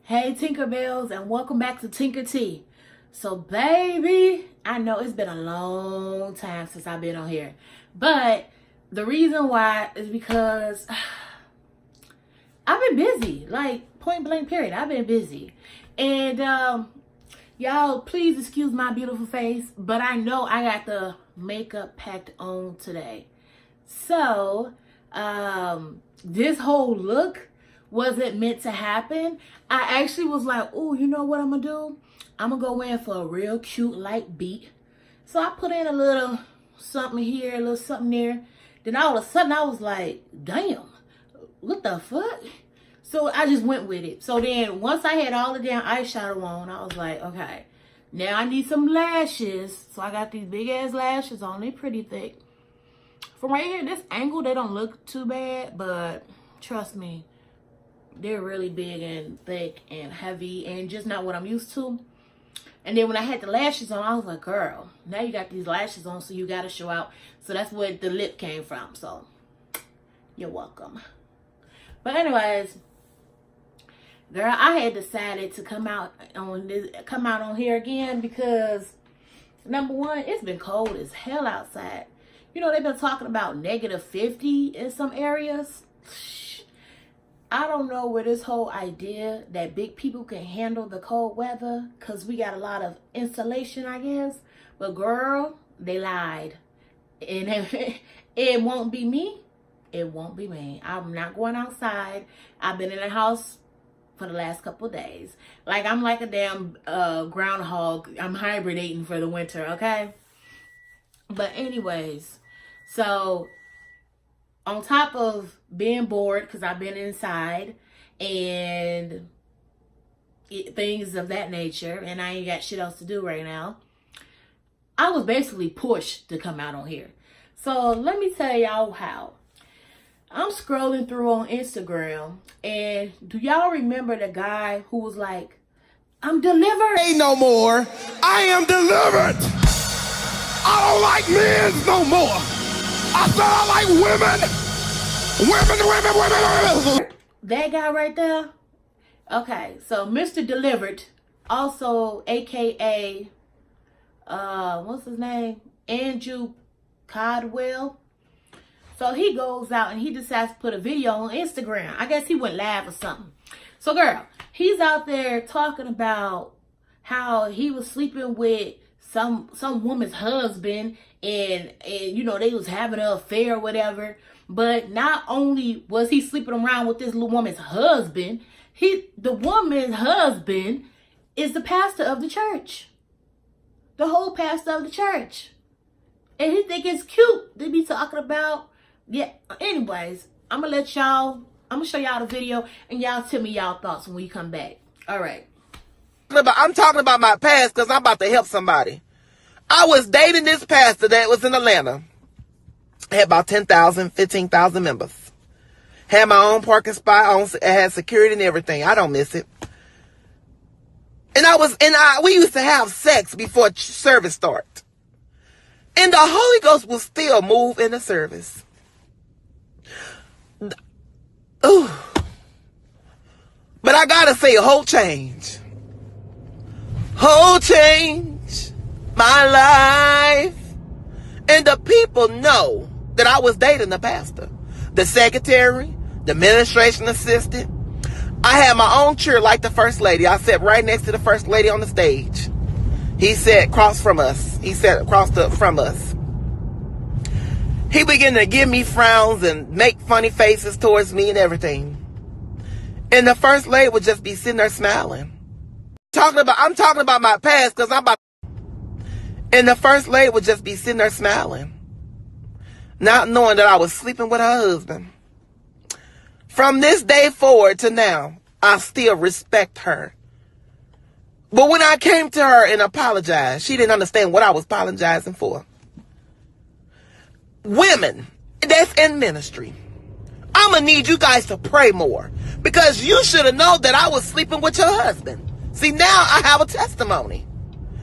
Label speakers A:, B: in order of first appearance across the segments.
A: Hey Tinkerbells, and welcome back to Tinker Tea. So baby, I know it's been a long time since I've been on here, but the reason why is because I've been busy, like point blank period. I've been busy, and y'all please excuse my beautiful face, but I know I got the makeup packed on today. So this whole look wasn't meant to happen. I actually was like, oh, you know what I'm gonna do? I'm gonna go in for a real cute light beat. So I put in a little something here, a little something there. Then all of a sudden I was like, damn, what the fuck? So I just went with it. So then once I had all the damn eyeshadow on, I was like, okay, now I need some lashes. So I got these big ass lashes on. They're pretty thick. From right here, this angle, they don't look too bad, but trust me, they're really big and thick and heavy and just not what I'm used to. And then when I had the lashes on, I was like, girl, now you got these lashes on, so you got to show out. So that's where the lip came from. So you're welcome. But anyways, girl, I had decided to come out on here again because number one, it's been cold as hell outside. You know, they've been talking about -50 in some areas. I don't know where this whole idea that big people can handle the cold weather because we got a lot of insulation, I guess. But girl, they lied. And it won't be me. It won't be me. I'm not going outside. I've been in the house for the last couple of days. Like, I'm like a damn groundhog. I'm hibernating for the winter, okay? But anyways, so on top of being bored because I've been inside and things of that nature, and I ain't got shit else to do right now, I was basically pushed to come out on here. So let me tell y'all how. I'm scrolling through on Instagram, and do y'all remember the guy who was like, I'm delivered?
B: Ain't no more. I am delivered. I don't like men no more. I said I like women. Women.
A: That guy right there? Okay, so Mr. Delivered, also AKA, what's his name? Andrew Caldwell. So he goes out and he decides to put a video on Instagram. I guess he went live or something. So girl, he's out there talking about how he was sleeping with some woman's husband and you know, they was having an affair or whatever. But not only was he sleeping around with this little woman's husband, the woman's husband is the pastor of the church. The whole pastor of the church. And he think it's cute to be talking about. Yeah, anyways, I'm gonna show y'all the video and y'all tell me y'all thoughts when we come back. All right.
B: I'm talking about my past because I'm about to help somebody. I was dating this pastor that was in Atlanta. Had about 10,000, 15,000 members. Had my own parking spot, had security and everything. I don't miss it. And we used to have sex before service started. And the Holy Ghost will still move in the service. Ooh. But I gotta say, whole change my life. And the people know that I was dating the pastor, the secretary, the administration assistant. I had my own chair like the first lady. I sat right next to the first lady on the stage. He sat across from us. From us. He began to give me frowns and make funny faces towards me and everything. And the first lady would just be sitting there smiling. I'm talking about my past because and the first lady would just be sitting there smiling, not knowing that I was sleeping with her husband. From this day forward to now, I still respect her. But when I came to her and apologized, she didn't understand what I was apologizing for. Women that's in ministry, I'm going to need you guys to pray more because you should have known that I was sleeping with your husband. See, now I have a testimony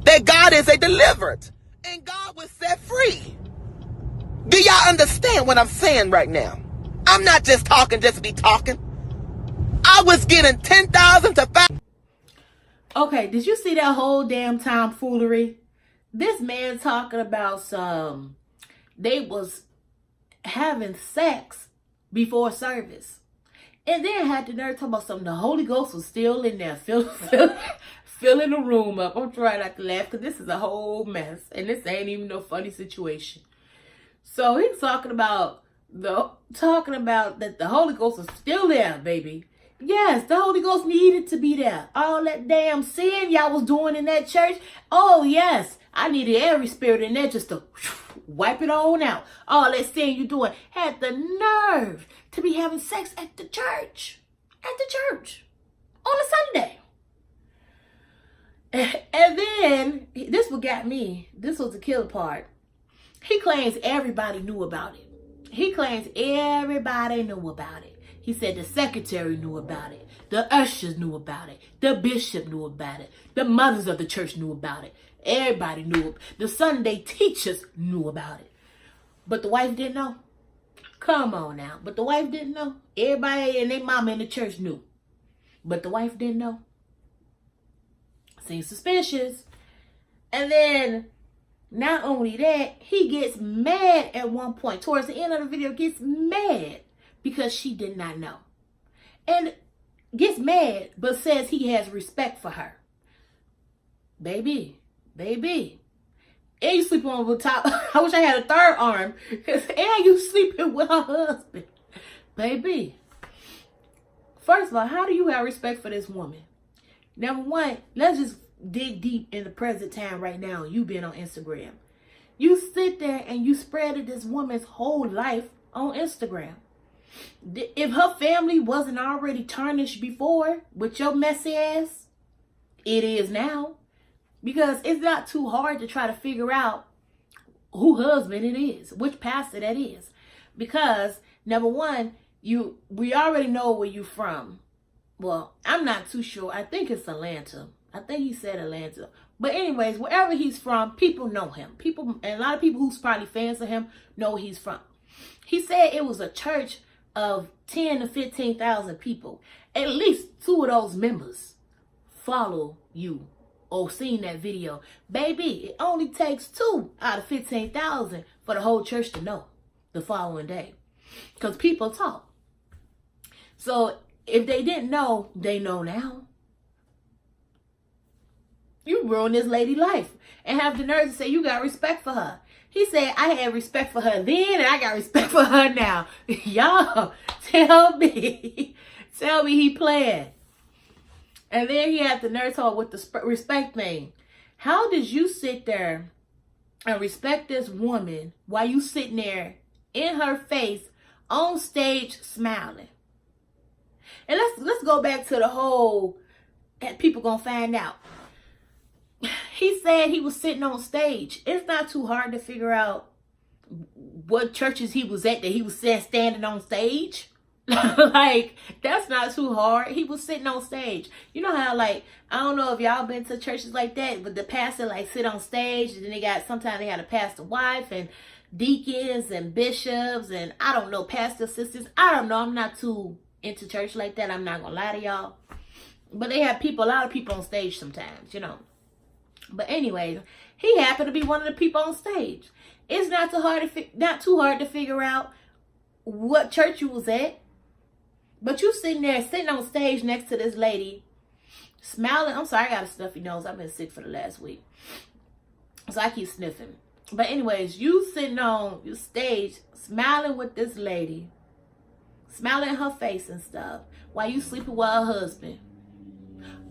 B: that God is a delivered and God was set free. Do y'all understand what I'm saying right now? I'm not just talking just to be talking. I was getting 10,000 to 5.
A: Okay, did you see that whole damn tomfoolery? This man talking about they was having sex before service. And then had the nerve talking about something. The Holy Ghost was still in there, filling the room up. I'm trying not to laugh because this is a whole mess. And this ain't even no funny situation. So he's talking about that the Holy Ghost is still there, baby. Yes, the Holy Ghost needed to be there. All that damn sin y'all was doing in that church. Oh, yes. I needed every spirit in there just to wipe it on out. All that sin you doing had the nerve to be having sex at the church. At the church. On a Sunday. And then, this what got me. This was the killer part. He claims everybody knew about it. He claims everybody knew about it. He said the secretary knew about it. The ushers knew about it. The bishop knew about it. The mothers of the church knew about it. Everybody knew. The Sunday teachers knew about it. But the wife didn't know. Come on now. But the wife didn't know. Everybody and their mama in the church knew. But the wife didn't know. Seems suspicious. And then, not only that, he gets mad at one point. Towards the end of the video, gets mad because she did not know. And gets mad, but says he has respect for her. Baby. And you sleeping on the top. I wish I had a third arm. And you sleeping with her husband. Baby. First of all, how do you have respect for this woman? Number one, let's just dig deep in the present time right now. You been on Instagram. You sit there and you spreaded this woman's whole life on Instagram. If her family wasn't already tarnished before with your messy ass, it is now. Because it's not too hard to try to figure out who husband it is, which pastor that is. Because, number one, we already know where you from. Well, I'm not too sure. I think it's Atlanta. I think he said Atlanta. But anyways, wherever he's from, people know him. And a lot of people who's probably fans of him know where he's from. He said it was a church of 10 to 15,000 people. At least 2 of those members follow you or seen that video. Baby, it only takes 2 out of 15,000 for the whole church to know the following day. Because people talk. So if they didn't know, they know now. You ruined this lady's life and have the nerve to say you got respect for her. He said, I had respect for her then and I got respect for her now. Y'all, tell me he playing. And then he had the nerve talk with the respect thing. How did you sit there and respect this woman while you sitting there in her face on stage smiling? And let's go back to the whole people gonna find out. He said he was sitting on stage. It's not too hard to figure out what churches he was at that he was standing on stage. Like, that's not too hard. He was sitting on stage. You know how, like, I don't know if y'all been to churches like that, but the pastor, like, sit on stage, and then sometimes they got a pastor wife, and deacons, and bishops, and I don't know, pastor sisters. I don't know. I'm not too into church like that. I'm not gonna lie to y'all. But they have a lot of people on stage sometimes, you know. But anyways, he happened to be one of the people on stage. It's not too hard to figure out what church you was at. But you sitting on stage next to this lady, smiling. I'm sorry, I got a stuffy nose. I've been sick for the last week. So I keep sniffing. But anyways, you sitting on your stage, smiling with this lady, smiling in her face and stuff, while you sleeping with her husband.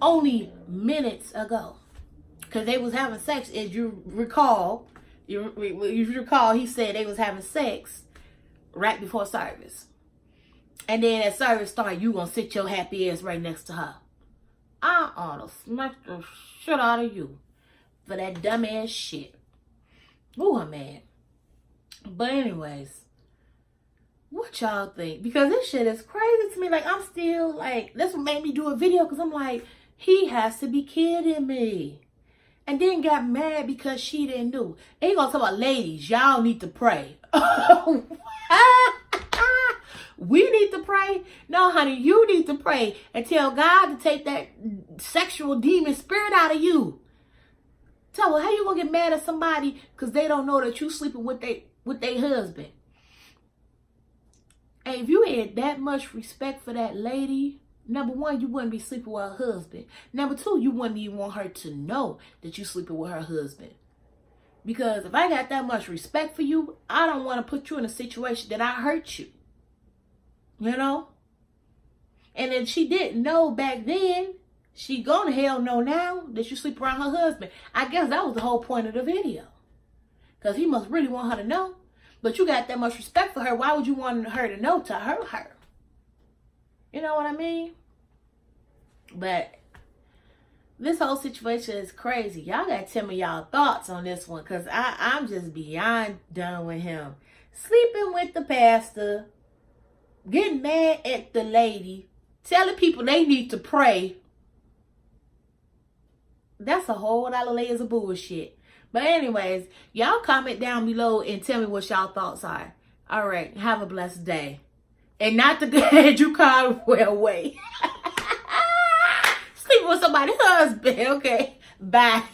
A: Only minutes ago. Because they was having sex, as you recall. You recall, he said they was having sex right before service. And then as service started, you gonna sit your happy ass right next to her. I ought to smack the shit out of you for that dumb ass shit. Ooh, I'm mad. But anyways, what y'all think? Because this shit is crazy to me. Like, I'm still, like, that's what made me do a video. Because I'm like, he has to be kidding me. And then got mad because she didn't know. And he gonna talk about, ladies, y'all need to pray. We need to pray. No, honey, you need to pray and tell God to take that sexual demon spirit out of you. Tell her, how you gonna get mad at somebody because they don't know that you sleeping with their husband? And if you had that much respect for that lady, number one, you wouldn't be sleeping with her husband. Number two, you wouldn't even want her to know that you sleeping with her husband. Because if I got that much respect for you, I don't want to put you in a situation that I hurt you. You know? And if she didn't know back then, she gonna hell know now that you sleep around her husband. I guess that was the whole point of the video. Because he must really want her to know. But you got that much respect for her. Why would you want her to know to hurt her? You know what I mean? But this whole situation is crazy. Y'all got to tell me y'all thoughts on this one. Because I'm just beyond done with him. Sleeping with the pastor. Getting mad at the lady. Telling people they need to pray. That's a whole lot of layers of bullshit. But anyways, y'all comment down below and tell me what y'all thoughts are. All right. Have a blessed day. And not the Andrew Caldwell way. Sleep with somebody's husband. Okay. Bye.